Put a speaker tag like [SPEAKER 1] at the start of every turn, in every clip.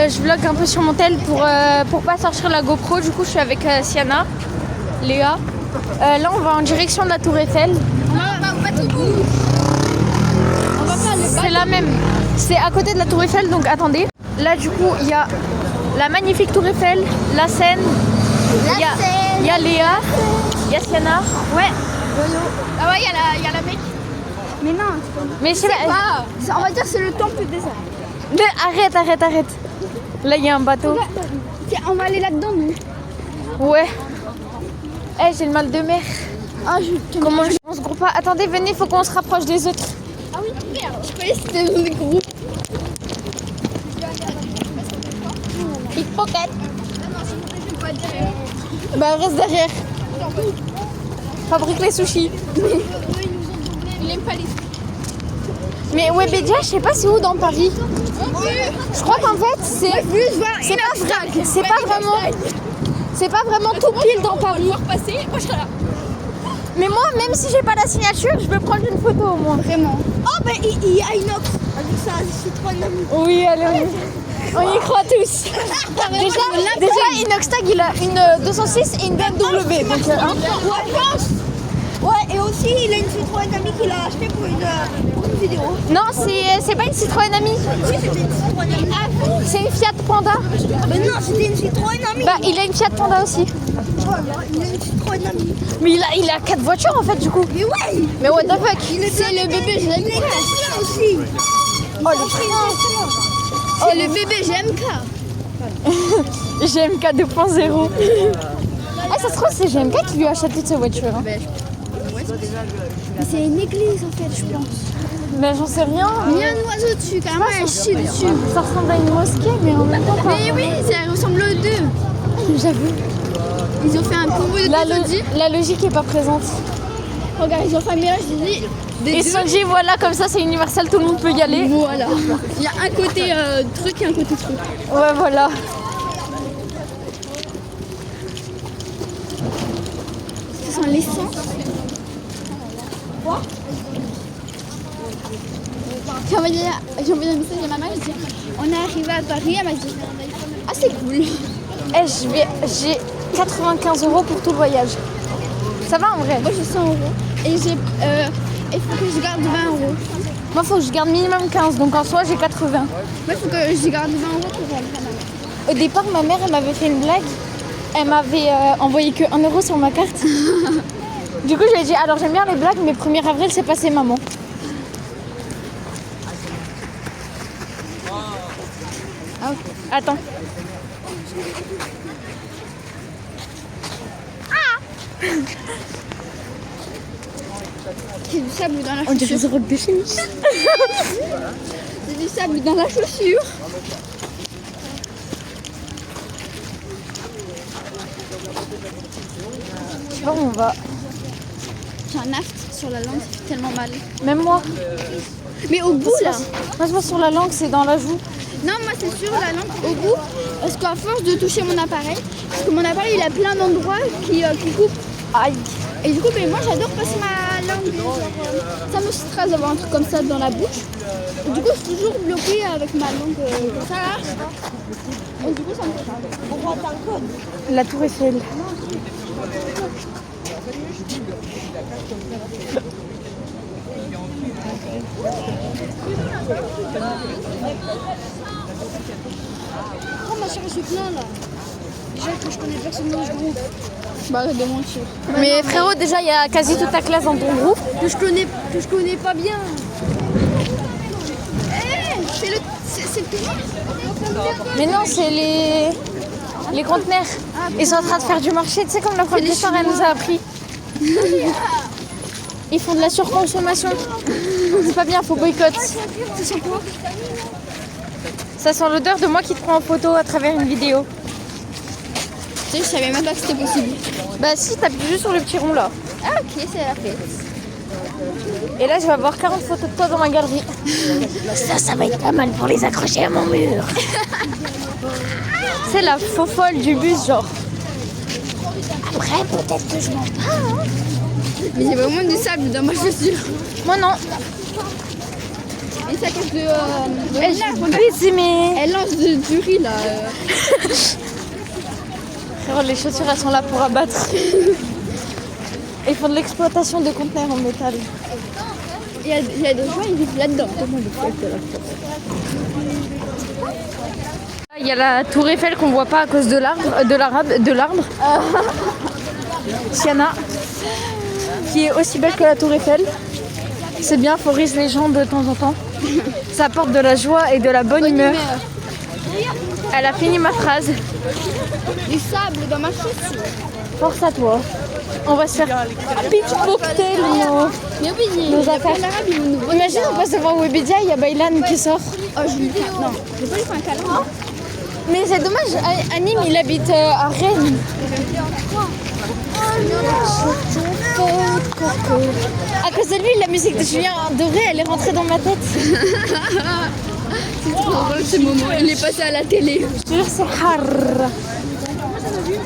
[SPEAKER 1] je vlog un peu sur mon tel pour pas sortir la GoPro. Du coup, je suis avec Siana, Léa. Là, on va en direction de la Tour Eiffel.
[SPEAKER 2] On va tout bout. On va pas le
[SPEAKER 1] C'est la même. C'est à côté de la Tour Eiffel, donc attendez. Là, du coup, il y a la magnifique Tour Eiffel, la Seine. Il y a Léa, il y a Siana. Ouais.
[SPEAKER 2] Ah ouais, il y a la mec. Mais non.
[SPEAKER 1] Mais je sais pas.
[SPEAKER 2] On va dire c'est le temple des arts.
[SPEAKER 1] Mais arrête. Là, il y a un bateau.
[SPEAKER 2] Tiens, on va aller là-dedans, nous.
[SPEAKER 1] Ouais. Eh, j'ai le mal de mer.
[SPEAKER 2] Ah,
[SPEAKER 1] Comment on se groupe pas? Attendez, venez, faut qu'on se rapproche des autres.
[SPEAKER 2] Ah oui, merde. Je croyais que c'était dans des groupes.
[SPEAKER 1] Pickpocket.
[SPEAKER 2] Ah non, je vais pas dire.
[SPEAKER 1] Bah, reste derrière. Fabrique les sushis.
[SPEAKER 2] Il aime pas les.
[SPEAKER 1] Mais Webedia, je sais pas c'est où dans Paris. Je crois qu'en fait, c'est pas vraiment tout pile dans Paris.
[SPEAKER 2] Passer, moi je serai là.
[SPEAKER 1] Mais moi, même si j'ai pas la signature, je vais prendre une photo au moins.
[SPEAKER 2] Vraiment. Oh, ben il y a Inox. Avec ça, c'est trop énorme.
[SPEAKER 1] Oui, allez, on y croit tous. Déjà, Inoxtag, il a une 206 et une BMW. Donc,
[SPEAKER 2] Ouais, et aussi il a une Citroën Ami qu'il a acheté pour une vidéo.
[SPEAKER 1] non, c'est pas une Citroën Ami.
[SPEAKER 2] Oui, c'était une Citroën Ami.
[SPEAKER 1] C'est une Fiat Panda.
[SPEAKER 2] Mais non, c'était une Citroën Ami.
[SPEAKER 1] Bah, il a une Fiat Panda aussi.
[SPEAKER 2] Il a une Citroën Ami.
[SPEAKER 1] Mais il a 4 voitures en fait, du coup.
[SPEAKER 2] Mais ouais.
[SPEAKER 1] Mais what the fuck.
[SPEAKER 2] C'est le bébé GMK. Il est Tesla aussi.
[SPEAKER 1] Oh, le
[SPEAKER 2] bébé GMK.
[SPEAKER 1] GMK 2.0. Ah, ça se trouve, c'est GMK qui lui achète toutes ses voitures. Hein.
[SPEAKER 2] C'est une église en fait, je pense.
[SPEAKER 1] Mais j'en sais rien.
[SPEAKER 2] Il y a un oiseau dessus, carrément un chien dessus.
[SPEAKER 1] Ça ressemble à une mosquée, mais en même temps pas.
[SPEAKER 2] Mais oui, ça ressemble aux deux.
[SPEAKER 1] J'avoue.
[SPEAKER 2] Ils ont fait un combo de
[SPEAKER 1] La logique est pas présente.
[SPEAKER 2] Regarde, ils ont fait un mélange
[SPEAKER 1] Ils se sont dit, voilà, comme ça c'est universel, tout le monde peut y aller.
[SPEAKER 2] Voilà. Il y a un côté truc et un côté truc.
[SPEAKER 1] Ouais, voilà.
[SPEAKER 2] Ce sont l'essence. J'ai envoyé un message à ma mère, je dis on est arrivé à Paris, elle m'a dit ah c'est cool.
[SPEAKER 1] J'ai 95 € pour tout le voyage. Ça va en vrai?
[SPEAKER 2] Moi j'ai 100 € et il faut que je garde 20 €.
[SPEAKER 1] Moi faut que je garde minimum 15, donc en soi j'ai 80.
[SPEAKER 2] Moi il faut que je garde 20 € pour rentrer.
[SPEAKER 1] Au départ ma mère elle m'avait fait une blague. Elle m'avait envoyé que 1 € sur ma carte. Du coup je lui ai dit alors j'aime bien les blagues mais 1er avril c'est passé maman.
[SPEAKER 2] Ah, ok.
[SPEAKER 1] Attends.
[SPEAKER 2] C'est du sable dans la
[SPEAKER 1] On dirait
[SPEAKER 2] chaussure.
[SPEAKER 1] The Rock de chez nous.
[SPEAKER 2] C'est du sable dans la chaussure.
[SPEAKER 1] Je sais pas où on va.
[SPEAKER 2] J'ai un aft sur la langue, ça fait tellement mal.
[SPEAKER 1] Même moi.
[SPEAKER 2] Mais au bout là.
[SPEAKER 1] Moi c'est pas sur la langue, c'est dans la joue.
[SPEAKER 2] Non, moi c'est sur la langue au bout. Parce qu'à force de toucher mon appareil, parce que mon appareil il a plein d'endroits qui coupent.
[SPEAKER 1] Aïe.
[SPEAKER 2] Et du coup, mais moi j'adore passer ma langue. Genre, ça me stresse d'avoir un truc comme ça dans la bouche. Et du coup, je suis toujours bloquée avec ma langue comme ça là. Et du coup, ça me fait mal. On voit un code.
[SPEAKER 1] La Tour Eiffel.
[SPEAKER 2] Oh ma chérie, je suis plein là. Déjà que je connais personne dans ce groupe. Bah, de mentir.
[SPEAKER 1] Mais frérot, déjà il y a quasi toute ta classe dans ton groupe.
[SPEAKER 2] Que je connais pas bien. C'est le tennis.
[SPEAKER 1] Mais non, c'est les conteneurs. Ils sont en train de faire du marché, tu sais comme la professeure elle nous a appris. Ils font de la surconsommation. C'est pas bien, faut boycott.
[SPEAKER 2] Ça sent quoi?
[SPEAKER 1] Ça sent l'odeur de moi qui te prends en photo à travers une vidéo.
[SPEAKER 2] Tu sais, je savais même pas que c'était possible.
[SPEAKER 1] Bah si, t'appuies juste sur le petit rond là.
[SPEAKER 2] Ah ok, c'est la fête.
[SPEAKER 1] Et là je vais avoir 40 photos de toi dans ma galerie. Ça va être pas mal pour les accrocher à mon mur. C'est la faux folle du bus genre. Après peut-être que je mange pas hein.
[SPEAKER 2] Mais il y a vraiment du sable dans ma chaussure.
[SPEAKER 1] Moi non.
[SPEAKER 2] les sacoches de
[SPEAKER 1] Eh,
[SPEAKER 2] Lina, regarde.
[SPEAKER 1] j'ai mais...
[SPEAKER 2] Elle lance du riz là.
[SPEAKER 1] Les chaussures, elles sont là pour abattre. Ils font de l'exploitation de conteneurs en métal.
[SPEAKER 2] Il y a des gens, ils vivent là-dedans. Comment ils font de la force?
[SPEAKER 1] Il y a la tour Eiffel qu'on voit pas à cause de l'arbre. Sienna, qui est aussi belle que la tour Eiffel. C'est bien, faut rire les gens de temps en temps. Ça apporte de la joie et de la bonne humeur. Elle a fini ma phrase.
[SPEAKER 2] Du sable dans ma chaussure.
[SPEAKER 1] Force à toi. On va se faire pitch cocktail.
[SPEAKER 2] Mais oui,
[SPEAKER 1] Nos
[SPEAKER 2] les
[SPEAKER 1] affaires.
[SPEAKER 2] l'arabe, ils vont nous voir.
[SPEAKER 1] Imagine, on passe devant Webedia, il y a Baylan qui sort.
[SPEAKER 2] Oh, je lui fais un... Non, je vais pas lui faire un câlin.
[SPEAKER 1] Mais c'est dommage, Anim il habite à Rennes. À cause de lui, la musique de Julien Doré, elle est rentrée dans ma tête.
[SPEAKER 2] C'est trop drôle ce moment. Il est passé à la télé.
[SPEAKER 1] Je te jure, c'est hard.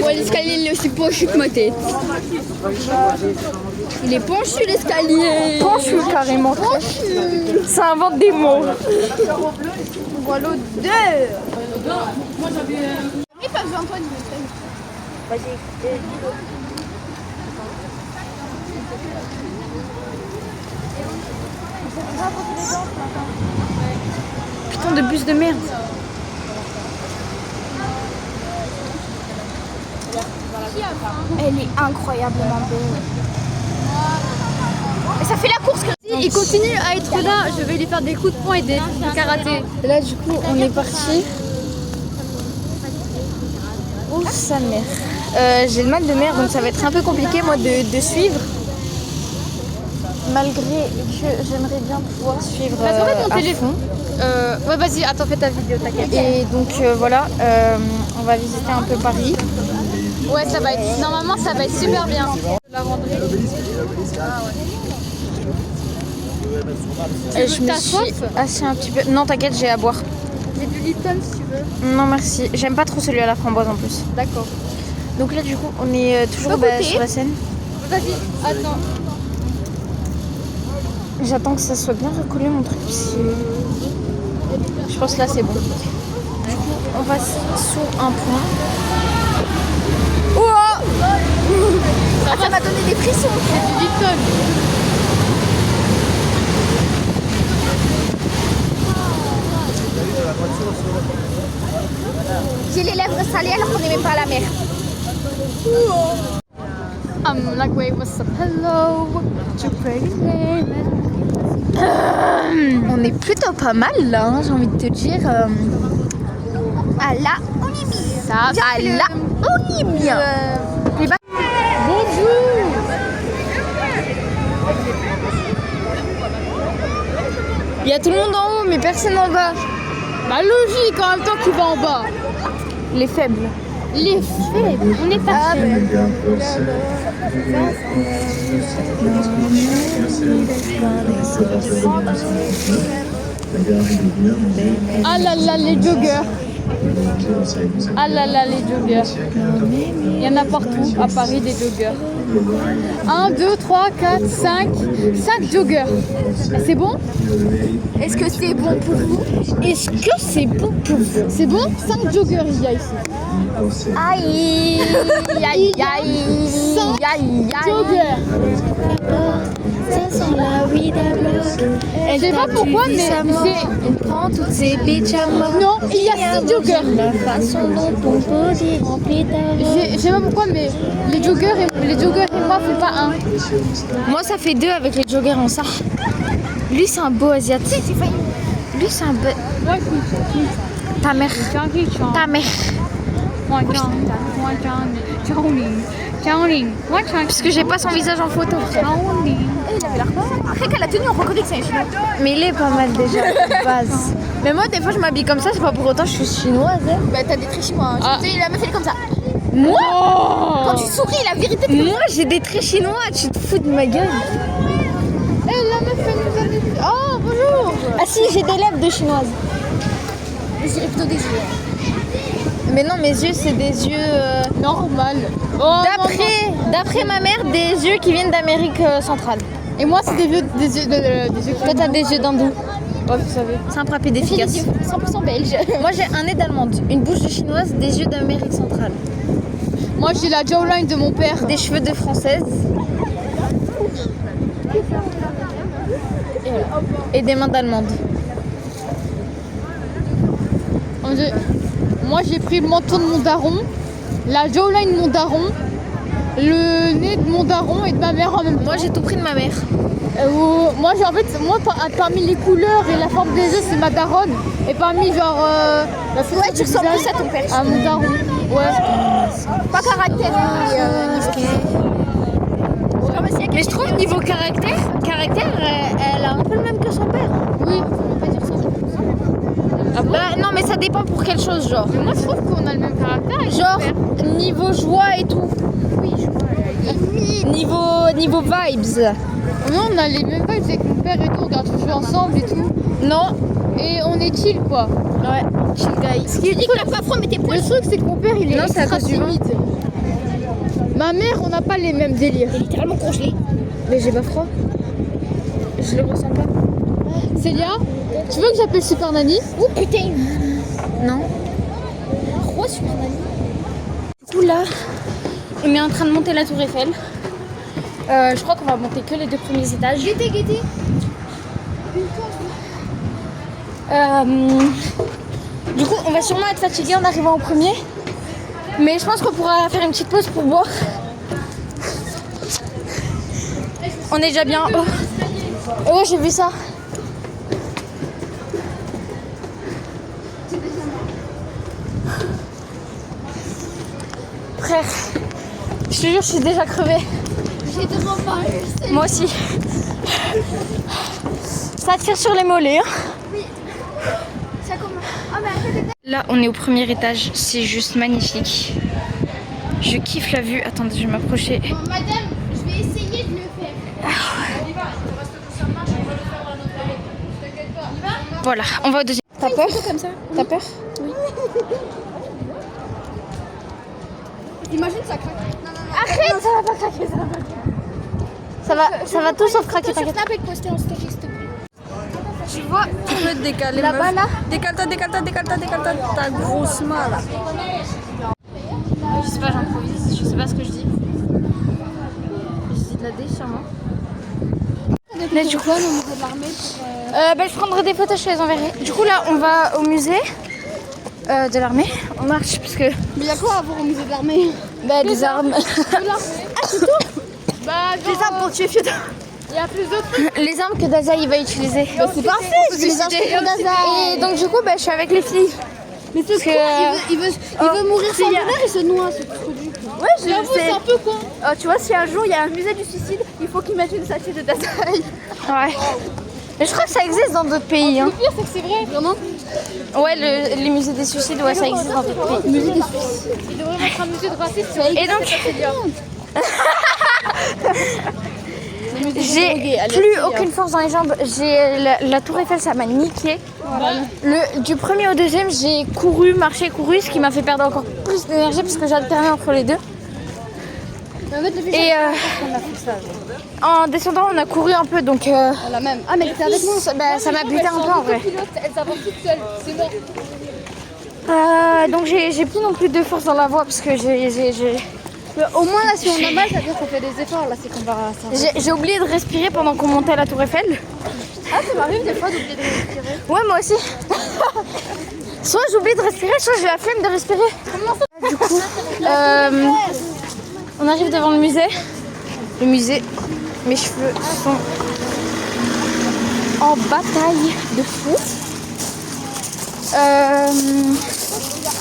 [SPEAKER 2] Ouais, l'escalier il est aussi penchu que ma tête. Il est penchu l'escalier.
[SPEAKER 1] Penchu carrément. Ça invente des mots. Voilà l'odeur.
[SPEAKER 2] Mais pas besoin Antoine.
[SPEAKER 1] Putain de bus de merde.
[SPEAKER 2] Elle est incroyablement belle. Et ça fait la course que...
[SPEAKER 1] Il continue à être là, je vais lui faire des coups de poing et des karaté. Et là du coup on est parti. Oh sa mère. J'ai le mal de mer donc ça va être un peu compliqué moi de suivre. Malgré que j'aimerais bien pouvoir suivre à fond. Ouais vas-y, attends fais ta vidéo t'inquiète. Et donc voilà, on va visiter un peu Paris. Ouais ça va être, normalement ça va être super bien. La randonnée. Et je me suis assise un petit peu. Non, t'inquiète, j'ai à boire.
[SPEAKER 2] J'ai du Lipton si tu veux.
[SPEAKER 1] Non, merci. J'aime pas trop celui à la framboise en plus.
[SPEAKER 2] D'accord.
[SPEAKER 1] Donc là, du coup, on est toujours sur la Seine.
[SPEAKER 2] Vas-y, attends.
[SPEAKER 1] J'attends que ça soit bien recollé mon truc. Je pense que là, c'est bon. Du coup, on passe sous un point. Oh
[SPEAKER 2] Ça m'a donné des frissons.
[SPEAKER 1] J'ai du Lipton.
[SPEAKER 2] J'ai les lèvres salées alors qu'on n'est même pas à la mer.
[SPEAKER 1] I'm like, wait, what's up? Hello, to pretty lady. On est plutôt pas mal là, hein, j'ai envie de te dire.
[SPEAKER 2] Ah là, on est mis.
[SPEAKER 1] Ça,
[SPEAKER 2] ah là, on est bien.
[SPEAKER 1] Bonjour. Il y a tout le monde en haut, mais personne en bas. Bah logique, en même temps qui va en bas. Les faibles. Les faibles. On est pas faibles. Ah là là, les joggers. Ah là là, les joggers. Il y en a partout à Paris des joggers. 1, 2, 3, 4, 5. 5 joggers. C'est bon?
[SPEAKER 2] Est-ce que c'est bon pour vous?
[SPEAKER 1] Est-ce que c'est bon pour vous? C'est bon? 5 joggers il y a ici.
[SPEAKER 2] Aïe, aïe, aïe,
[SPEAKER 1] 5
[SPEAKER 2] aïe,
[SPEAKER 1] joggers.
[SPEAKER 3] Ça sent la weed à bloc.
[SPEAKER 1] Je sais pas pourquoi, mais j'ai...
[SPEAKER 3] On prend toutes ces pyjamas.
[SPEAKER 1] Non, il y a 6 joggers.
[SPEAKER 3] La façon dont ton body remplit ta robe.
[SPEAKER 1] Je sais pas pourquoi, mais les joggers et moi font pas un. Moi, ça fait 2 avec les joggers en ça. Lui, c'est un beau asiatique. Lui, c'est un beau... Ta mère. Ta mère. Parce que j'ai pas son visage en photo.
[SPEAKER 2] Il avait l'air pas mal. Après qu'elle a tenu, on reconnaît que c'est un chinois.
[SPEAKER 1] Mais il est pas mal déjà de base. Mais moi, des fois, je m'habille comme ça, c'est pas pour autant que je suis chinoise. Hein.
[SPEAKER 2] Bah t'as des traits chinois.
[SPEAKER 1] Ah.
[SPEAKER 2] Tu sais, la meuf elle est comme ça.
[SPEAKER 1] Moi
[SPEAKER 2] Quand tu souris, la vérité.
[SPEAKER 1] Moi, j'ai des traits chinois, tu te fous de ma gueule.
[SPEAKER 2] Eh la meuf elle nous a dit. Oh bonjour.
[SPEAKER 1] Ah si, j'ai des lèvres de chinoise.
[SPEAKER 2] Je dirais plutôt des yeux.
[SPEAKER 1] Mais non, mes yeux, c'est des yeux...
[SPEAKER 2] Normal.
[SPEAKER 1] D'après ma mère, des yeux qui viennent d'Amérique centrale.
[SPEAKER 2] Et moi c'est des yeux
[SPEAKER 1] Toi, t'as des yeux d'hindou. Ouais, vous savez.
[SPEAKER 4] Simple, rapide, efficace.
[SPEAKER 2] 100% belge.
[SPEAKER 4] Moi j'ai un nez d'allemande, une bouche de chinoise, des yeux d'Amérique centrale,
[SPEAKER 1] Moi, j'ai la jawline de mon père.
[SPEAKER 4] des cheveux de française et des mains d'allemande.
[SPEAKER 1] Moi, j'ai pris le menton de mon daron, la jawline de mon daron, le nez de mon daron et de ma mère en même temps.
[SPEAKER 4] Moi j'ai tout pris de ma mère.
[SPEAKER 1] Moi, en fait, parmi les couleurs et la forme des yeux, c'est ma daronne. Et parmi, genre, la forme
[SPEAKER 2] Ouais, tu ressembles plus à ton père.
[SPEAKER 1] à mon daron. Ouais.
[SPEAKER 2] Pas caractère.
[SPEAKER 4] Mais je trouve niveau caractère, elle a un peu le même que son père.
[SPEAKER 1] Oui.
[SPEAKER 4] Bah, non mais ça dépend pour quelle chose genre.
[SPEAKER 1] Mais moi, je trouve qu'on a le même caractère. avec
[SPEAKER 4] Genre
[SPEAKER 1] mon père.
[SPEAKER 4] niveau joie et tout.
[SPEAKER 2] Oui, je vois.
[SPEAKER 4] Niveau vibes.
[SPEAKER 1] Non, on a les mêmes vibes avec mon père et tout. On regarde toujours ensemble et tout.
[SPEAKER 4] Non.
[SPEAKER 1] Et on est chill, quoi.
[SPEAKER 4] Ouais. Chill guy.
[SPEAKER 2] Ce qui dit que la pas froid, mais tes poils.
[SPEAKER 1] Le truc, c'est que mon père, il est
[SPEAKER 4] Non, c'est à
[SPEAKER 1] extra
[SPEAKER 4] cause du vin.
[SPEAKER 1] timide. Ma mère, on n'a pas les mêmes délires.
[SPEAKER 2] Littéralement congelé.
[SPEAKER 4] Mais j'ai pas froid. Je le ressens pas.
[SPEAKER 1] Célia, tu veux que j'appelle Super Nanny?
[SPEAKER 2] Oh putain.
[SPEAKER 4] Non.
[SPEAKER 2] Roi sur mon ami.
[SPEAKER 4] Du coup là, on est en train de monter la tour Eiffel. Je crois qu'on va monter que les 2 premiers étages.
[SPEAKER 2] Guettez.
[SPEAKER 4] Du coup, on va sûrement être fatigué en arrivant au premier. Mais je pense qu'on pourra faire une petite pause pour boire. On est déjà bien. Oh, j'ai vu ça. Frère, je te jure, je suis déjà crevée.
[SPEAKER 2] J'ai devant moi.
[SPEAKER 4] Moi aussi. Ça tire sur les mollets. Hein.
[SPEAKER 2] Ça commence. Ah, mais attends.
[SPEAKER 4] Là, on est au premier étage. C'est juste magnifique. Je kiffe la vue. Attendez, je vais m'approcher.
[SPEAKER 2] Bon, madame, je vais essayer de le faire.
[SPEAKER 4] Voilà, on va au deuxième. T'as peur?
[SPEAKER 2] Comme ça.
[SPEAKER 4] T'as peur?
[SPEAKER 2] Imagine ça craque.
[SPEAKER 4] Arrête! Non, ça va pas craquer, ça va tout sauf craquer, t'inquiète.
[SPEAKER 2] Snap et poster en story, s'il te plaît.
[SPEAKER 4] Tu vois, tu peux te décaler. Là-bas, là? Décale-toi, ta grosse main, là. Je sais pas, j'improvise. Je sais pas ce que je dis. Je dis de la D, sûrement.
[SPEAKER 2] Mais du coup, on est de l'armée pour.
[SPEAKER 4] Je prendrai des photos, je les enverrai. Du coup, là, on va au musée de l'armée. On marche parce que...
[SPEAKER 2] Mais il y a quoi à voir au musée de l'armée?
[SPEAKER 4] Bah, des armes.
[SPEAKER 2] Ah, c'est tout?
[SPEAKER 1] Bah,
[SPEAKER 2] Des armes pour tuer Fiona.
[SPEAKER 1] il y a plus d'autres.
[SPEAKER 4] Les armes que Daza, il va utiliser.
[SPEAKER 2] Bah, c'est parfait, je vais les acheter pour Daza.
[SPEAKER 4] Et donc, du coup, bah, je suis avec les filles.
[SPEAKER 2] Mais c'est
[SPEAKER 4] que,
[SPEAKER 2] con, il veut mourir sans honneur et se noie, ce truc.
[SPEAKER 4] Ouais,
[SPEAKER 1] J'avoue, c'est un peu con.
[SPEAKER 2] Tu vois, si un jour il y a un musée du suicide, il faut qu'ils mettent une statue de Daza.
[SPEAKER 4] Ouais. Mais je crois que ça existe dans d'autres pays. Hein.
[SPEAKER 1] Le pire, c'est que c'est vrai.
[SPEAKER 2] Vraiment?
[SPEAKER 4] Ouais, les musées des suicides, ouais, ça existe dans d'autres pays.
[SPEAKER 2] Musée des suicides.
[SPEAKER 1] Il devrait mettre un musée de racisme.
[SPEAKER 4] Et donc, j'ai plus aucune force dans les jambes. J'ai la tour Eiffel, ça m'a niqué. Du premier au deuxième, j'ai couru, ce qui m'a fait perdre encore plus d'énergie parce que j'alternais entre les deux. Et en descendant, on a couru un peu, donc
[SPEAKER 2] La même. Ah, mais t'es avec moi?
[SPEAKER 4] ça m'a buté un peu en vrai.
[SPEAKER 1] Elles avancent toutes seules. C'est mort.
[SPEAKER 4] Donc j'ai plus non plus de force dans la voix parce que
[SPEAKER 2] Au moins, là, si on a mal, ça veut dire qu'on fait des efforts. Là, c'est qu'on va.
[SPEAKER 4] j'ai oublié de respirer pendant qu'on montait à la tour Eiffel.
[SPEAKER 2] Ah, ça m'arrive des fois d'oublier de respirer.
[SPEAKER 4] Ouais, moi aussi. Soit j'oublie de respirer, soit j'ai la flemme de respirer. Du coup, on arrive devant le musée. Le musée, mes cheveux sont en bataille de fou.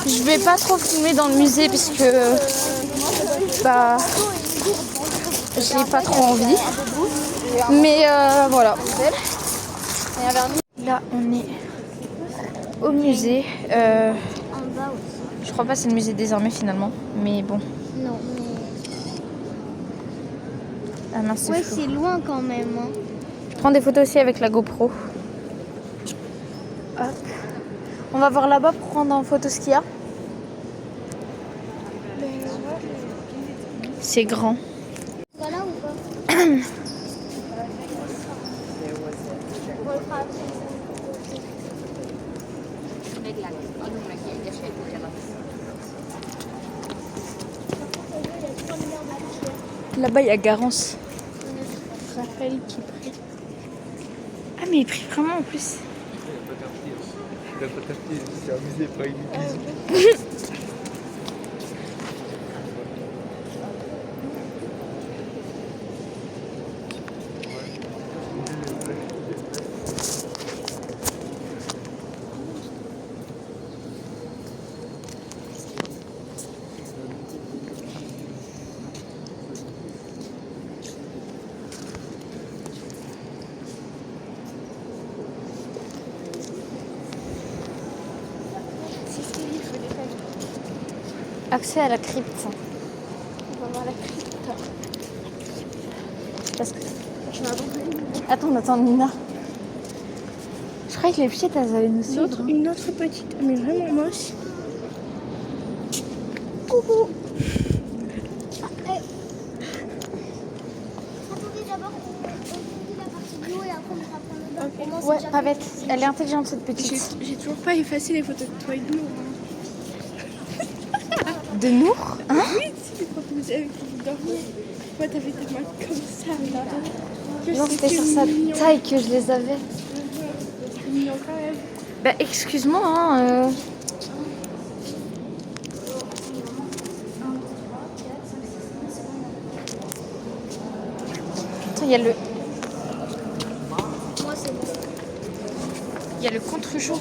[SPEAKER 4] Je vais pas trop filmer dans le musée parce que bah j'ai pas trop envie. Mais voilà. Là, on est au musée. Je crois pas que c'est le musée des armées finalement, mais bon.
[SPEAKER 2] Non, mais.
[SPEAKER 4] Ah mince, c'est
[SPEAKER 2] Ouais,
[SPEAKER 4] flou.
[SPEAKER 2] c'est loin quand même. Hein.
[SPEAKER 4] Je prends des photos aussi avec la GoPro. Hop. On va voir là-bas pour prendre en photo ce qu'il y a. C'est grand.
[SPEAKER 2] Voilà ou pas?
[SPEAKER 4] Là-bas, il y a Garance. Raphaël qui prie. Ah, mais il prie vraiment en plus.
[SPEAKER 5] Il a pas capté, il s'est amusé par une église.
[SPEAKER 4] Accès à la crypte.
[SPEAKER 2] On va voir la crypte.
[SPEAKER 4] Parce que... Attends, on attend Nina. Je croyais que les petites, elles allaient nous suivre.
[SPEAKER 3] Une autre petite, mais vraiment moche. Coucou.
[SPEAKER 2] Attendez d'abord, on finit la partie de l'eau et après on va prendre le bain.
[SPEAKER 4] Ouais, pas bête. Elle est intelligente, cette petite.
[SPEAKER 3] J'ai toujours pas effacé les photos de toi et de nous.
[SPEAKER 4] De Nour, hein?
[SPEAKER 3] Oui, tu sais, quand vous avez dormi, moi t'avais des mains comme ça. Là.
[SPEAKER 4] Non, c'était sur sa taille que je les avais.
[SPEAKER 3] C'est mignon quand même.
[SPEAKER 4] Bah, excuse-moi, hein. Attends, il y a le...
[SPEAKER 2] Moi c'est bon.
[SPEAKER 4] Il y a le contre-jour.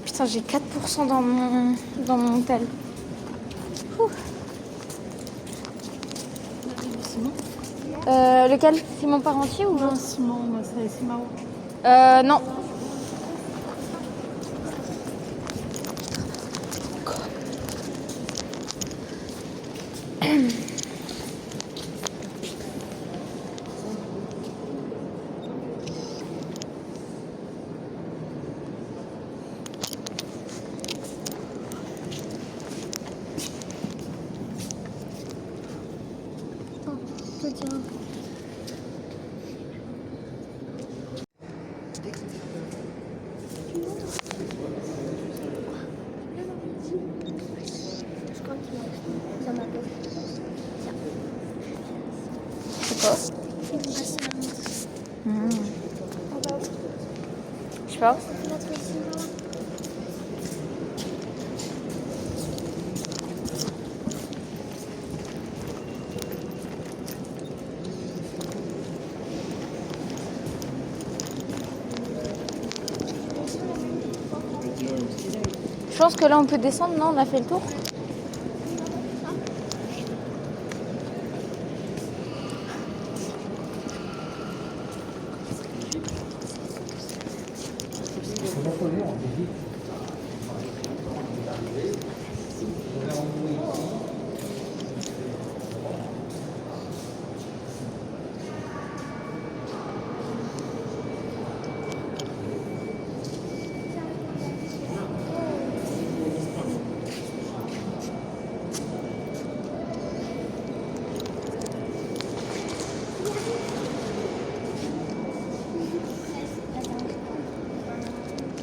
[SPEAKER 4] Putain, j'ai 4% dans mon tel. Ouh. Lequel? Simon Parentier ou
[SPEAKER 3] Non, Simon, c'est marrant.
[SPEAKER 4] non.
[SPEAKER 2] Je crois qu'il m'a dans ma poche.
[SPEAKER 4] C'est quoi? Je sais pas. Je pense que là on peut descendre, non? On a fait le tour.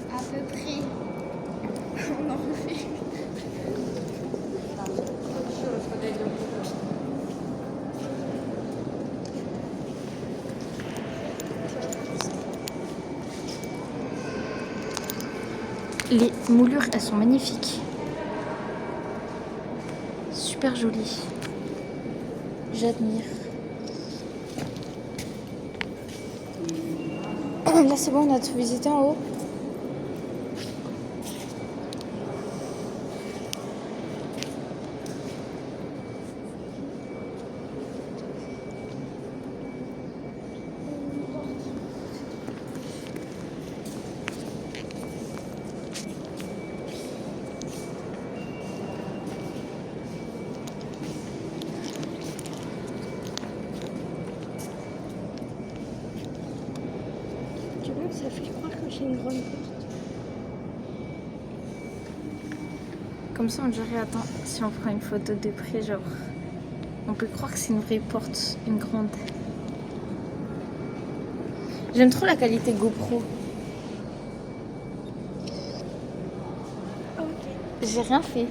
[SPEAKER 2] À peu près. On en refait.
[SPEAKER 4] Les moulures, elles sont magnifiques. Super jolies. J'admire. Là, c'est bon, on a tout visité en haut.
[SPEAKER 3] Tu vois, ça fait croire que j'ai une grande porte.
[SPEAKER 4] Comme ça, on dirait, attends, si on prend une photo de près, genre, on peut croire que c'est une vraie porte, une grande. J'aime trop la qualité GoPro. J'ai rien fait.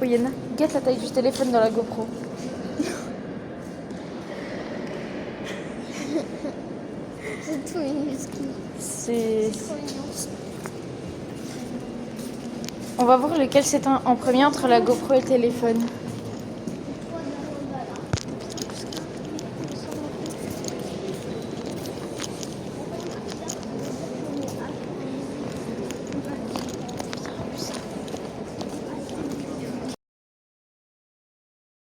[SPEAKER 4] Oh Yana, regarde la taille du téléphone dans la GoPro.
[SPEAKER 2] C'est tout minuscule.
[SPEAKER 4] C'est... On va voir lequel c'est en premier entre la GoPro et le téléphone.